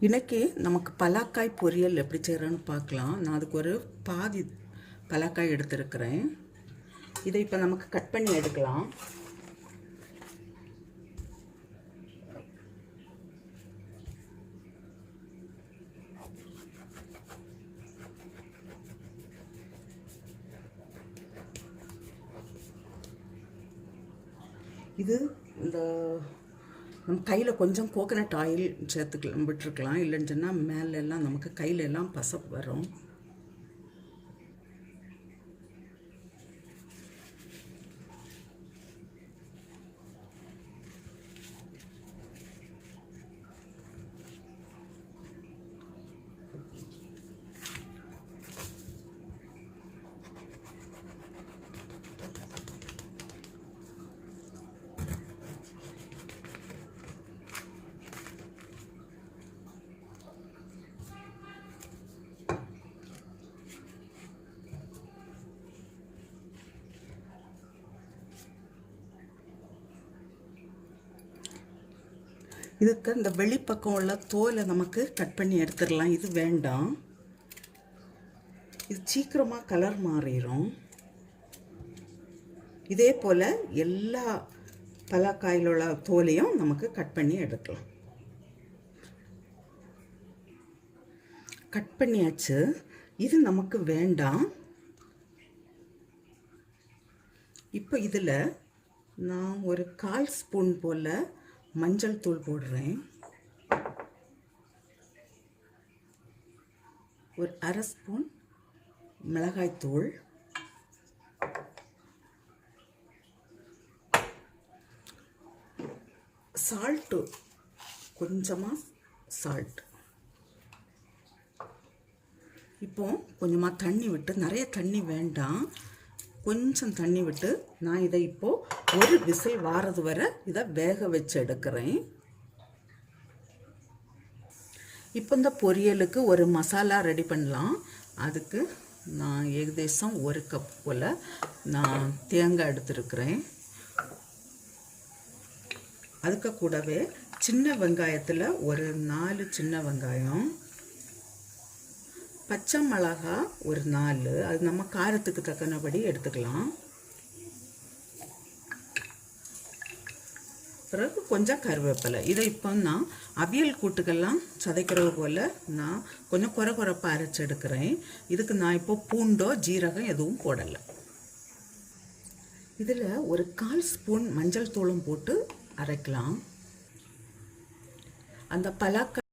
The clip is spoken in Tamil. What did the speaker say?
இன்றைக்கி நமக்கு பலாக்காய் பொரியல் எப்படி செய்கிறோன்னு பார்க்கலாம். நான் அதுக்கு ஒரு பாதி பலாக்காய் எடுத்துருக்கிறேன். இதை இப்போ நமக்கு கட் பண்ணி எடுக்கலாம். இது இந்த நம்ம கையில் கொஞ்சம் கோகனட் ஆயில் சேர்த்துக்கலாம், விட்டுருக்கலாம். இல்லைன்னு சொன்னால் மேலெல்லாம் நமக்கு கையில் எல்லாம் பசப்பு வரும். இதுக்கு இந்த வெளிப்பக்கம் உள்ள தோலை நமக்கு கட் பண்ணி எடுத்துடலாம். இது வேண்டாம், இது சீக்கிரமாக கலர் மாறிடும். இதே போல் எல்லா பலாக்காயில் உள்ள தோலையும் நமக்கு கட் பண்ணி எடுக்கலாம். கட் பண்ணியாச்சு. இது நமக்கு வேண்டாம். இப்போ இதில் நான் ஒரு 1/4 ஸ்பூன் போல் மஞ்சள் தூள் போடுறேன். ஒரு 1/2 ஸ்பூன் மிளகாய்த்தூள், சால்ட்டு, கொஞ்சமாக சால்ட். இப்போ கொஞ்சமாக தண்ணி விட்டு, நிறைய தண்ணி வேண்டாம், கொஞ்சம் தண்ணி விட்டு நான் இதை இப்போது ஒரு விசில் வாரது வரை இதை வேக வச்சு எடுக்கிறேன். இப்போ இந்த பொரியலுக்கு ஒரு மசாலா ரெடி பண்ணலாம். அதுக்கு நான் ஏகதேசம் 1 கப் போல் நான் தேங்காய் எடுத்துருக்கிறேன். அதுக்கு கூடவே சின்ன வெங்காயத்தில் ஒரு 4 சின்ன வெங்காயம், பச்சை மிளகா ஒரு 4, அது நம்ம காரத்துக்கு தக்கனபடி எடுத்துக்கலாம். பிறகு கொஞ்சம் கருவேப்பிலை. இதை இப்போ நான் அவியல் கூட்டுக்கெல்லாம் சதைக்கிறது போல் நான் கொஞ்சம் குறைப்பாக அரைச்சி எடுக்கிறேன். இதுக்கு நான் இப்போ பூண்டோ ஜீரகம் எதுவும் போடலை. இதில் ஒரு 1/4 ஸ்பூன் மஞ்சள் தூளும் போட்டு அரைக்கலாம். அந்த பலாக்காய்